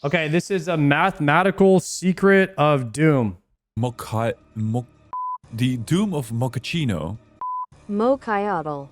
Okay, this is a mathematical secret of doom. The Doom of Mochaccino. Mochaccino.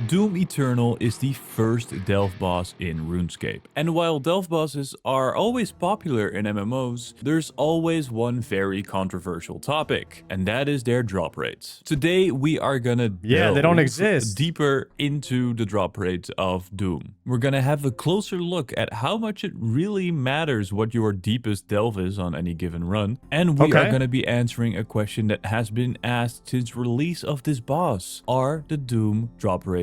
Doom Eternal is the first Delve boss in RuneScape. And while Delve bosses are always popular in MMOs, there's always one very controversial topic, and that is their drop rates. Today we are gonna Yeah, they don't exist. deeper into the drop rates of Doom. We're gonna have a closer look at how much it really matters what your deepest delve is on any given run, and we are gonna be answering a question that has been asked since release of this boss. Are the Doom drop rates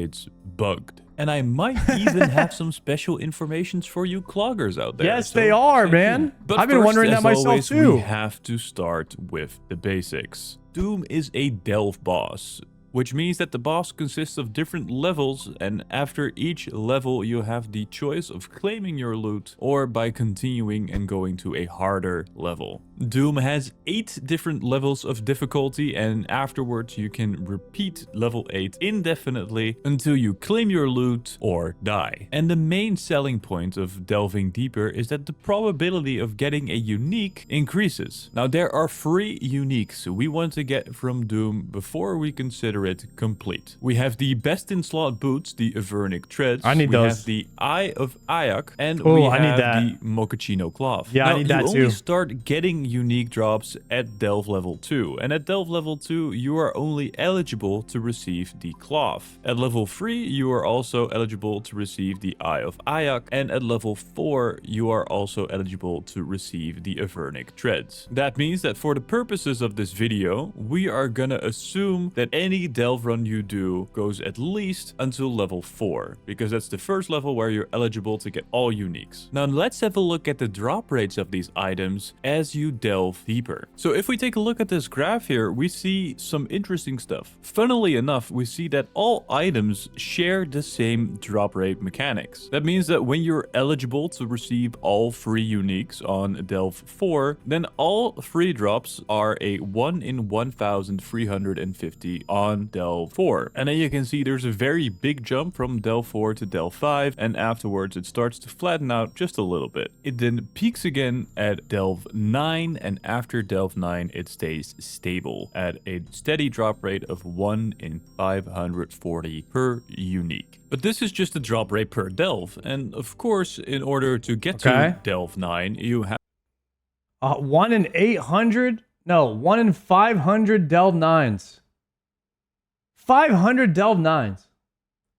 bugged? And I might even have some special informations for you cloggers out there. Yes, they are, man. But I've been wondering that myself always, too. We have to start with the basics. Doom is a delve boss, which means that the boss consists of different levels, and after each level you have the choice of claiming your loot or by continuing and going to a harder level. Doom has 8 different levels of difficulty, and afterwards you can repeat level 8 indefinitely until you claim your loot or die. And the main selling point of delving deeper is that the probability of getting a unique increases. Now there are 3 uniques we want to get from Doom before we consider it complete. We have the best in slot boots, the Avernic treads. I need those. We have the Eye of Ayak, and Ooh, we I need have that. the Mochaccino cloth. Yeah, now, I need that you too. only start getting unique drops at Delve level 2, and at Delve level 2 you are only eligible to receive the cloth. At level 3 you are also eligible to receive the Eye of Ayak, and at level 4 you are also eligible to receive the Avernic treads. That means that for the purposes of this video, we are gonna assume that any Delve run you do goes at least until level 4, because that's the first level where you're eligible to get all uniques. Now let's have a look at the drop rates of these items as you delve deeper. So if we take a look at this graph here, we see some interesting stuff. Funnily enough, we see that all items share the same drop rate mechanics. That means that when you're eligible to receive all 3 uniques on Delve 4, then all 3 drops are a 1 in 1,350 on Delve 4. And then you can see there's a very big jump from Delve 4 to Delve 5, and afterwards it starts to flatten out just a little bit. It then peaks again at Delve 9, and after Delve 9 it stays stable at a steady drop rate of 1 in 540 per unique. But this is just the drop rate per delve, and of course in order to get to Delve 9 you have 1 in 800? No, 1 in 500 delve 9s. 500 delve 9s.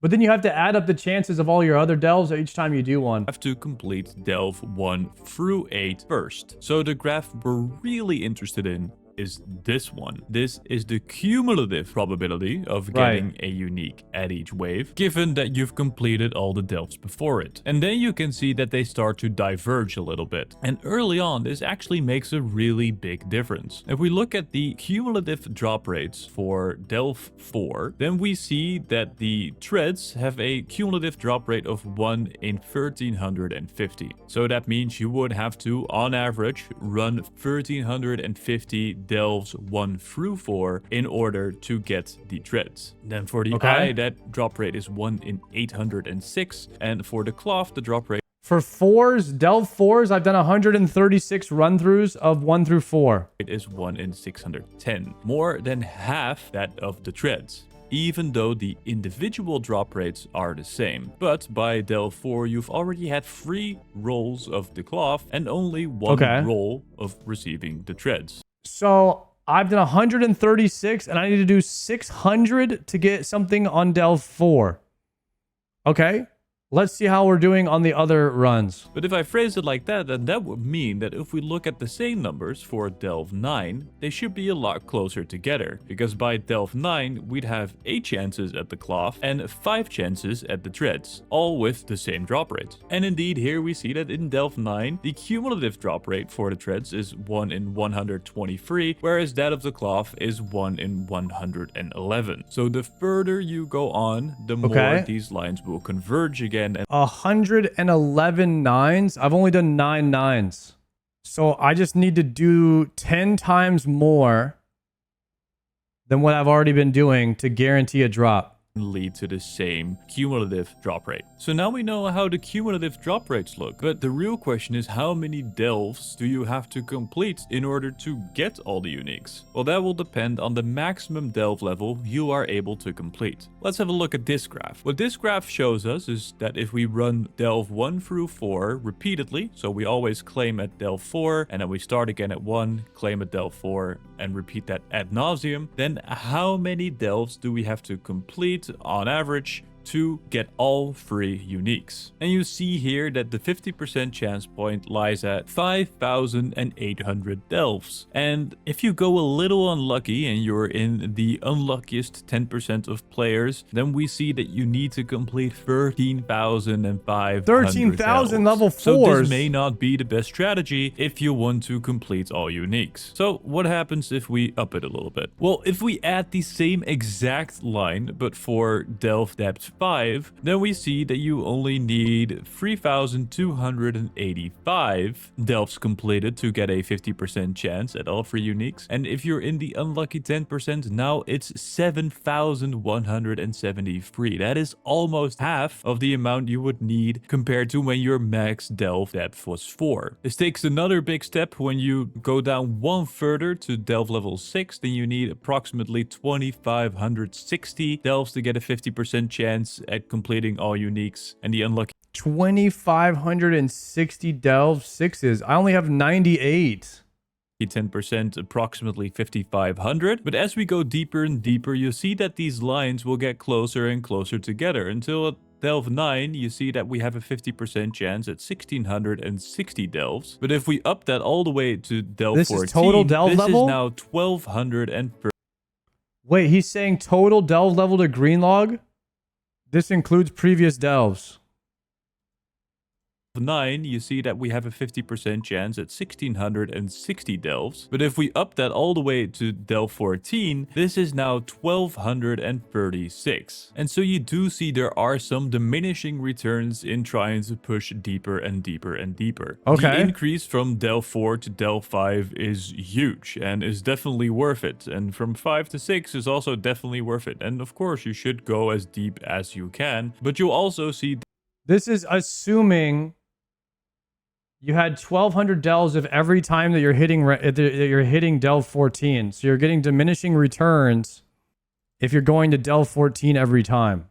But then you have to add up the chances of all your other delves each time you do one. to complete Delve 1 through 8 first. So the graph we're really interested in is this one. This is the cumulative probability of getting a unique at each wave, given that you've completed all the delves before it. And then you can see that they start to diverge a little bit. And early on, this actually makes a really big difference. If we look at the cumulative drop rates for Delve 4, then we see that the treads have a cumulative drop rate of 1 in 1,350. So that means you would have to, on average, run 1,350 delves 1 through 4 in order to get the treads. Then for the eye, that drop rate is 1 in 806, and for the cloth, the drop rate For 4s, delve 4s, I've done 136 run-throughs of 1 through 4. it is 1 in 610, more than half that of the treads, even though the individual drop rates are the same. But by Delve 4, you've already had 3 rolls of the cloth and only 1 roll of receiving the treads. So I've done 136 and I need to do 600 to get something on Delve 4. Okay. Let's see how we're doing on the other runs. But if I phrase it like that, then that would mean that if we look at the same numbers for Delve 9, they should be a lot closer together. Because by Delve 9, we'd have 8 chances at the cloth and 5 chances at the treads, all with the same drop rate. And indeed, here we see that in Delve 9, the cumulative drop rate for the treads is 1 in 123, whereas that of the cloth is 1 in 111. So the further you go on, the more these lines will converge again. 111 9s. I've only done 9 9s. So I just need to do 10 times more than what I've already been doing to guarantee a drop. lead to the same cumulative drop rate. So now we know how the cumulative drop rates look, but the real question is, how many delves do you have to complete in order to get all the uniques? Well, that will depend on the maximum delve level you are able to complete. Let's have a look at this graph. What this graph shows us is that if we run delve 1 through 4 repeatedly, so we always claim at delve 4 and then we start again at 1, claim at delve 4 and repeat that ad nauseum, then how many delves do we have to complete on average to get all 3 uniques? And you see here that the 50% chance point lies at 5,800 delves. And if you go a little unlucky and you're in the unluckiest 10% of players, then we see that you need to complete 13,500 13,000 level 4s. So this may not be the best strategy if you want to complete all uniques. So what happens if we up it a little bit? Well, if we add the same exact line, but for delve depth 5, then we see that you only need 3,285 delves completed to get a 50% chance at all 3 uniques. And if you're in the unlucky 10%, now it's 7,173. That is almost half of the amount you would need compared to when your max delve depth was 4. This takes another big step. When you go down one further to delve level 6, then you need approximately 2,560 delves to get a 50% chance at completing all uniques, and the unlucky 2,560 delve 6s. I only have 98. 10%, approximately 5,500. But as we go deeper and deeper, you see that these lines will get closer and closer together until at delve 9, you see that we have a 50% chance at 1,660 delves. But if we up that all the way to delve 14, is total delve this level? is now 1,230. Wait, he's saying total delve level to Greenlog? This includes previous delves. 9, you see that we have a 50% chance at 1,660 delves. But if we up that all the way to delve 14, this is now 1,236. And so you do see there are some diminishing returns in trying to push deeper and deeper and deeper. Okay. The increase from delve 4 to delve 5 is huge and is definitely worth it. And from 5 to 6 is also definitely worth it. And of course, you should go as deep as you can, but you'll also see this is assuming you had 1,200 delves of every time that you're hitting delve 14. So you're getting diminishing returns if you're going to delve 14 every time.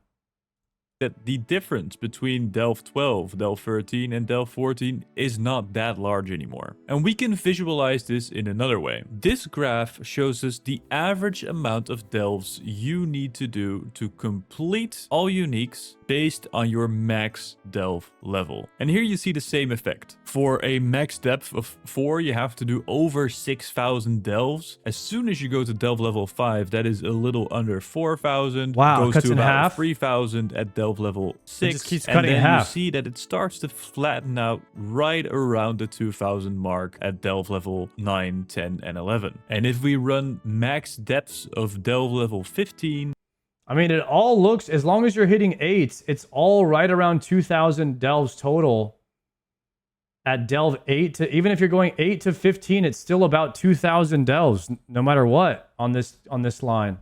that the difference between delve 12, delve 13 and delve 14 is not that large anymore. And we can visualize this in another way. This graph shows us the average amount of delves you need to do to complete all uniques based on your max delve level. And here you see the same effect. For a max depth of 4, you have to do over 6,000 delves. As soon as you go to delve level 5, that is a little under 4,000. Wow, goes cuts to in about half. 3,000 at delve level 6. It just keeps and cutting in then half. you see that it starts to flatten out right around the 2,000 mark at delve level 9, 10, and 11. And if we run max depths of delve level 15, I mean, it all looks, as long as you're hitting 8s, it's all right around 2,000 delves total. At delve 8 to, even if you're going 8 to 15, it's still about 2,000 delves, no matter what, on this line.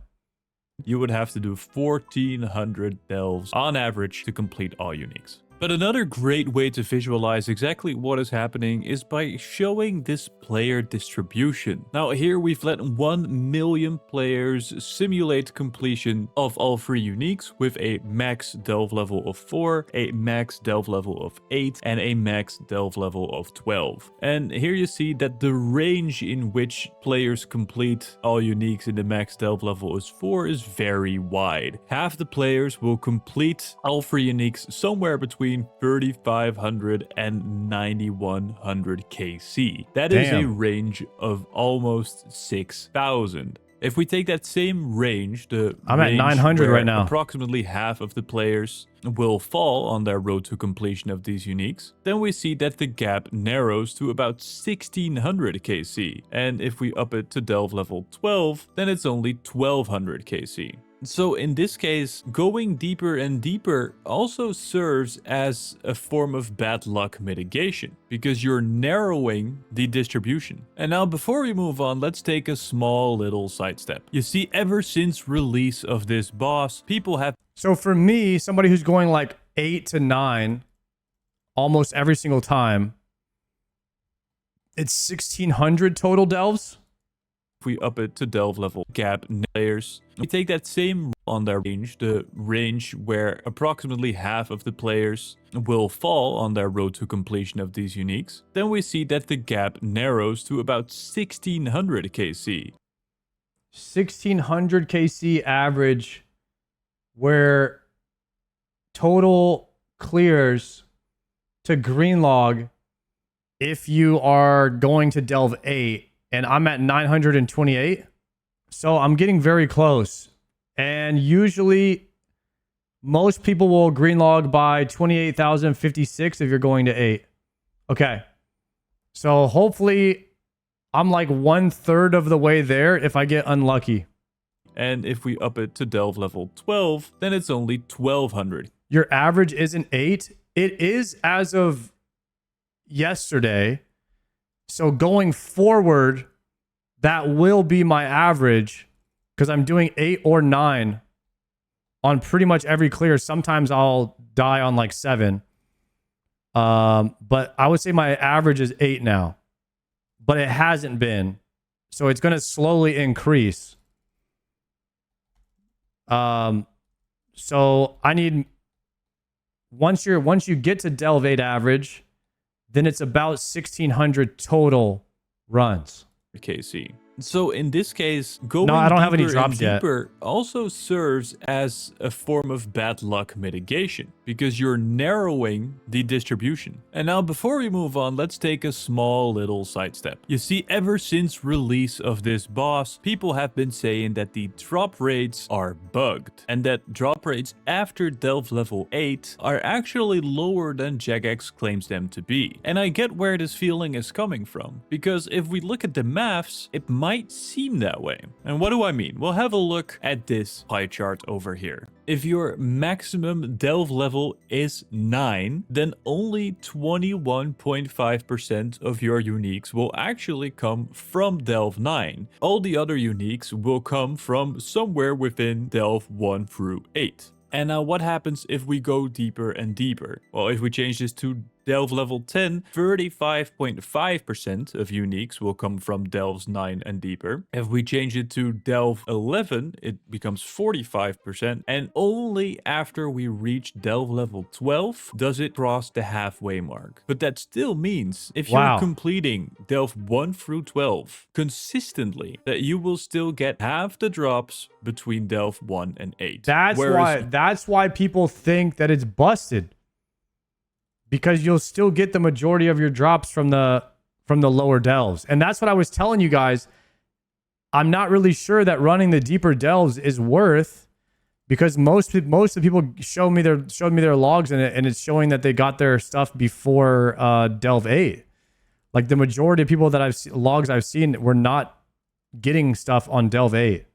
you would have to do 1,400 delves on average to complete all uniques. But another great way to visualize exactly what is happening is by showing this player distribution. Now here we've let 1 million players simulate completion of all 3 uniques with a max delve level of 4, a max delve level of 8, and a max delve level of 12. And here you see that the range in which players complete all uniques in the max delve level is 4 is very wide. Half the players will complete all 3 uniques somewhere between 3,500 and 9,100 KC. That is a range of almost 6,000. If we take that same range, I'm at 900 right now. Approximately half of the players will fall on their road to completion of these uniques, then we see that the gap narrows to about 1,600 KC. And if we up it to delve level 12, then it's only 1,200 KC. So in this case, going deeper and deeper also serves as a form of bad luck mitigation, because you're narrowing the distribution. And now before we move on, let's take a small little sidestep. You see, ever since release of this boss, people have So for me, somebody who's going like 8 to 9 almost every single time, it's 1600 total delves. If we up it to delve level gap players, we take that same on their range, the range where approximately half of the players will fall on their road to completion of these uniques, then we see that the gap narrows to about 1600 KC. 1600 KC average, where total clears to green log if you are going to delve 8, and I'm at 928. So I'm getting very close. And usually most people will green log by 28,056 if you're going to 8. Okay. So hopefully I'm like 1/3 of the way there if I get unlucky. And if we up it to delve level 12, then it's only 1200. Your average isn't 8. It is as of yesterday. So going forward, that will be my average because I'm doing 8 or 9 on pretty much every clear. Sometimes I'll die on like 7. But I would say my average is 8 now. But it hasn't been. So it's going to slowly increase. So I need once you get to delve 8 average, then it's about 1600 total runs. KC. So in this case, going no, I don't have any deeper drops and deeper also serves as a form of bad luck mitigation because you're narrowing the distribution. And now before we move on, let's take a small little sidestep. You see, ever since release of this boss, people have been saying that the drop rates are bugged and that drop rates after delve level 8 are actually lower than Jagex claims them to be. And I get where this feeling is coming from because if we look at the maths, it might seem that way. And what do I mean? We'll have a look at this pie chart over here. If your maximum delve level is 9, then only 21.5% of your uniques will actually come from delve 9. All the other uniques will come from somewhere within delve 1 through 8. And now what happens if we go deeper and deeper? Well, if we change this to delve level 10, 35.5% of uniques will come from delves 9 and deeper. If we change it to delve 11, it becomes 45%. And only after we reach delve level 12 does it cross the halfway mark. But that still means if you're completing delve 1 through 12 consistently, that you will still get half the drops between delve 1 and 8. That's why people think that it's busted. Because you'll still get the majority of your drops from the lower delves. And that's what I was telling you guys. I'm not really sure that running the deeper delves is worth, because most of the people showed me their logs in it, and it's showing that they got their stuff before delve 8. Like the majority of people that I've seen were not getting stuff on delve 8.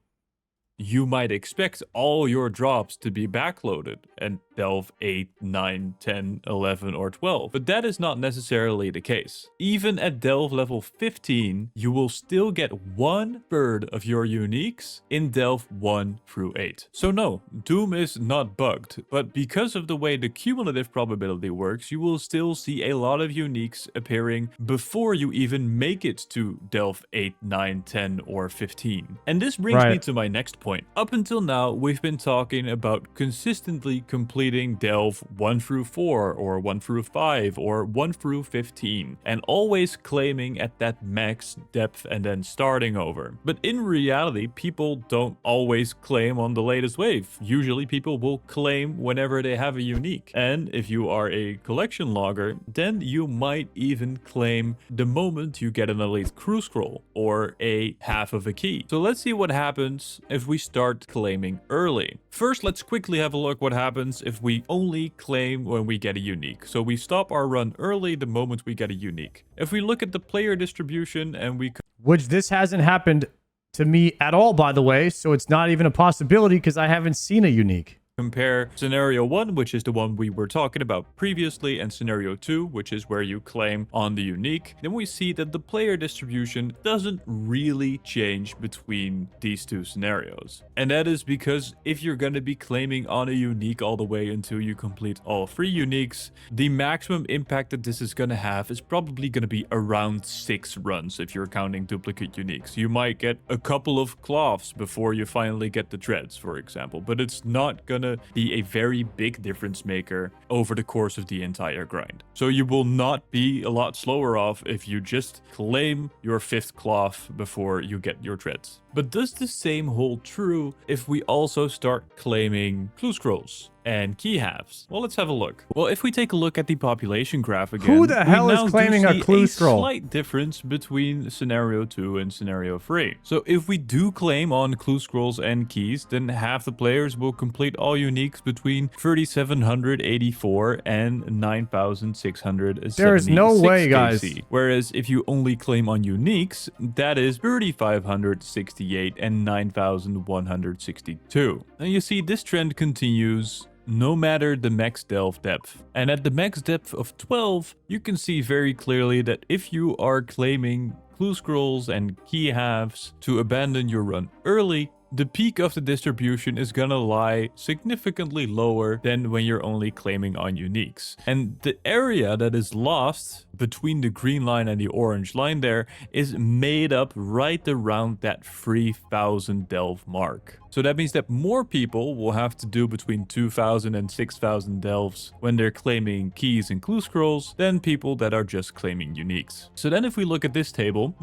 You might expect all your drops to be backloaded and delve 8, 9, 10, 11, or 12. But that is not necessarily the case. Even at delve level 15, you will still get 1/3 of your uniques in delve 1 through 8. So no, Doom is not bugged, but because of the way the cumulative probability works, you will still see a lot of uniques appearing before you even make it to delve 8, 9, 10, or 15. And this brings me to my next point. Up until now, we've been talking about consistently completing delve 1 through 4 or 1 through 5 or 1 through 15 and always claiming at that max depth and then starting over. But in reality, people don't always claim on the latest wave. Usually people will claim whenever they have a unique. And if you are a collection logger, then you might even claim the moment you get an elite crew scroll or a half of a key. So let's see what happens if we start claiming early. First, let's quickly have a look what happens if we only claim when we get a unique. So we stop our run early the moment we get a unique. If we look at the player distribution and which this hasn't happened to me at all, by the way, so it's not even a possibility because I haven't seen a unique. compare scenario 1, which is the one we were talking about previously, and scenario 2, which is where you claim on the unique, then we see that the player distribution doesn't really change between these two scenarios. And that is because if you're going to be claiming on a unique all the way until you complete all 3 uniques, the maximum impact that this is going to have is probably going to be around 6 runs if you're counting duplicate uniques. You might get a couple of cloths before you finally get the dreads, for example, but it's not going to be a very big difference maker over the course of the entire grind. So you will not be a lot slower off if you just claim your 5th cloth before you get your dreads. But does the same hold true if we also start claiming clue scrolls and key halves? Well, let's have a look. Well, if we take a look at the population graph again, who the hell is claiming a clue scroll? Slight difference between scenario 2 and scenario 3. So if we do claim on clue scrolls and keys, then half the players will complete all uniques between 3,784 and 9,676. There is no way, guys. Whereas if you only claim on uniques, that is 3,568 and 9,162. Now you see this trend continues no matter the max delve depth. And at the max depth of 12, you can see very clearly that if you are claiming clue scrolls and key halves to abandon your run early, the peak of the distribution is gonna lie significantly lower than when you're only claiming on uniques. And the area that is lost between the green line and the orange line there is made up right around that 3,000 delve mark. So that means that more people will have to do between 2,000 and 6,000 delves when they're claiming keys and clue scrolls than people that are just claiming uniques. So then if we look at this table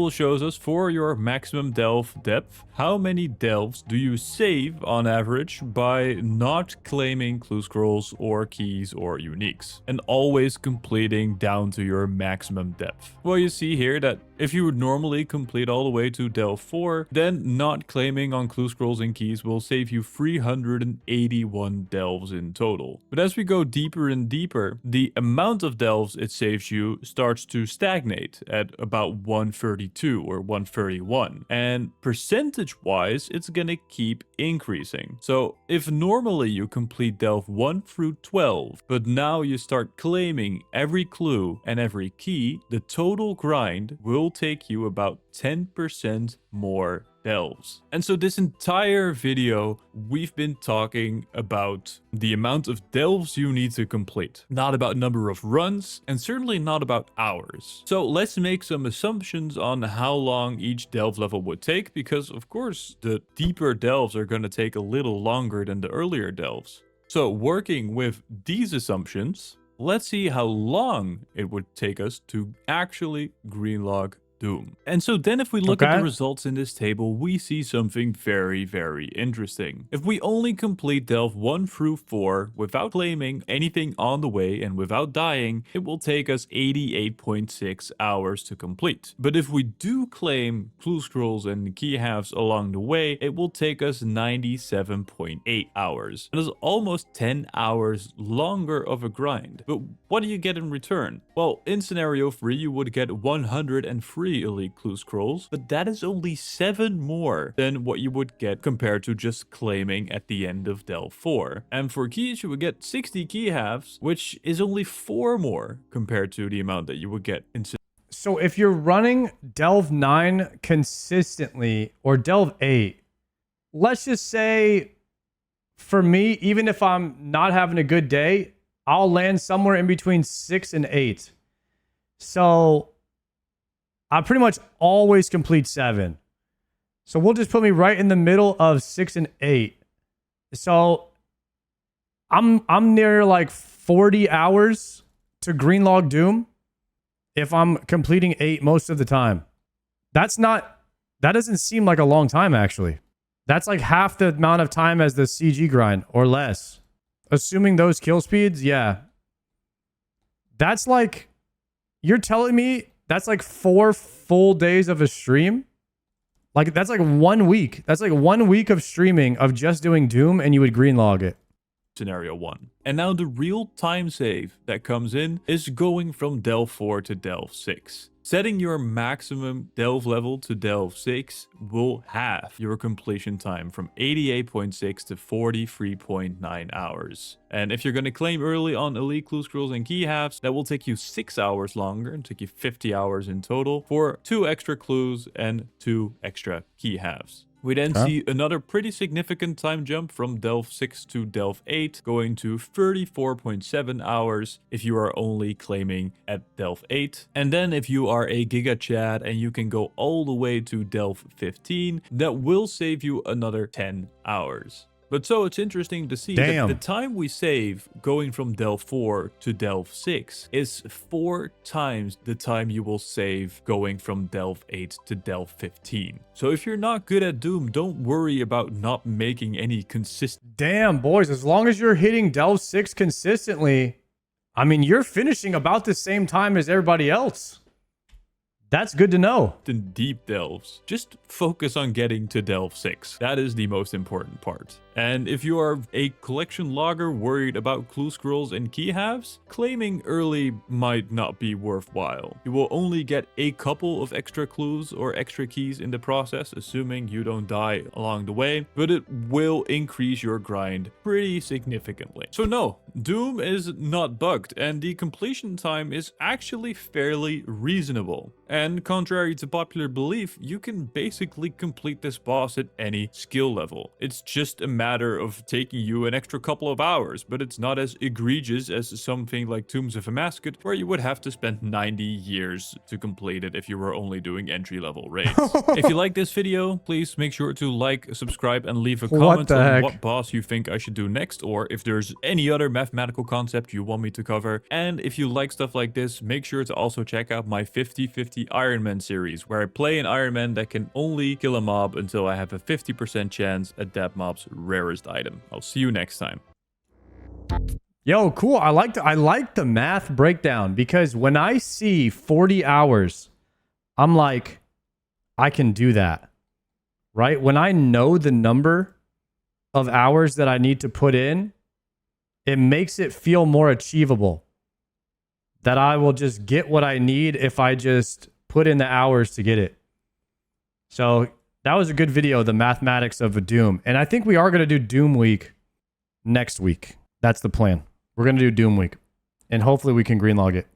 shows us for your maximum delve depth, how many delves do you save on average by not claiming clue scrolls or keys or uniques and always completing down to your maximum depth. Well, you see here that if you would normally complete all the way to delve 4, then not claiming on clue scrolls and keys will save you 381 delves in total. But as we go deeper and deeper, the amount of delves it saves you starts to stagnate at about 132 or 131. And percentage-wise, it's gonna keep increasing. So if normally you complete delve 1 through 12, but now you start claiming every clue and every key, the total grind will take you about 10% more delves. And so this entire video, we've been talking about the amount of delves you need to complete, not about number of runs, and certainly not about hours. So let's make some assumptions on how long each delve level would take, because of course the deeper delves are going to take a little longer than the earlier delves. So working with these assumptions, let's see how long it would take us to actually greenlog Doom. And so then if we look at the results in this table, we see something very, very interesting. If we only complete delve 1 through 4 without claiming anything on the way and without dying, it will take us 88.6 hours to complete. But if we do claim clue scrolls and key halves along the way, it will take us 97.8 hours. That is almost 10 hours longer of a grind. But what do you get in return? Well, in scenario 3, you would get 103 elite clue scrolls, but that is only 7 more than what you would get compared to just claiming at the end of delve 4. And for keys, you would get 60 key halves, which is only 4 more compared to the amount that you would get in. So if you're running delve 9 consistently or delve 8, let's just say for me, even if I'm not having a good day, I'll land somewhere in between 6 and 8. So I pretty much always complete 7. So we'll just put me right in the middle of 6 and 8. So I'm near like 40 hours to greenlog Doom if I'm completing 8 most of the time. That doesn't seem like a long time, actually. That's like half the amount of time as the CG grind or less. Assuming those kill speeds, yeah. That's like, you're telling me that's like 4 full days of a stream? Like, that's like 1 week. That's like 1 week of streaming of just doing Doom, and you would greenlog it. Scenario 1. And now the real time save that comes in is going from delve 4 to delve 6. Setting your maximum delve level to delve 6 will halve your completion time from 88.6 to 43.9 hours. And if you're going to claim early on elite clue scrolls and key halves, that will take you 6 hours longer and take you 50 hours in total for 2 extra clues and 2 extra key halves. We then see another pretty significant time jump from Delve 6 to Delve 8, going to 34.7 hours if you are only claiming at Delve 8. And then if you are a Giga Chad and you can go all the way to Delve 15, that will save you another 10 hours. But so it's interesting to see that the time we save going from Delve 4 to Delve 6 is 4 times the time you will save going from Delve 8 to Delve 15. So if you're not good at Doom, don't worry about not making any consistent... Damn, boys, as long as you're hitting Delve 6 consistently, I mean, you're finishing about the same time as everybody else. That's good to know. Deep delves. Just focus on getting to Delve 6. That is the most important part. And if you are a collection logger worried about clue scrolls and key halves, claiming early might not be worthwhile. You will only get a couple of extra clues or extra keys in the process, assuming you don't die along the way, but it will increase your grind pretty significantly. So no, Doom is not bugged, and the completion time is actually fairly reasonable. And contrary to popular belief, you can basically complete this boss at any skill level. It's just a matter of taking you an extra couple of hours, but it's not as egregious as something like Tombs of Amascut, where you would have to spend 90 years to complete it if you were only doing entry-level raids. If you like this video, please make sure to like, subscribe, and leave a comment on what boss you think I should do next, or if there's any other mathematical concept you want me to cover. And if you like stuff like this, make sure to also check out my 50-50 Iron Man series, where I play an Iron Man that can only kill a mob until I have a 50% chance at that mob's rarest item. I'll see you next time. Yo, cool. I like the math breakdown, because when I see 40 hours, I'm like, I can do that. Right? When I know the number of hours that I need to put in, it makes it feel more achievable. That I will just get what I need if I just put in the hours to get it. So that was a good video, the mathematics of a Doom. And I think we are going to do Doom Week next week. That's the plan. We're going to do Doom Week. And hopefully we can greenlog it.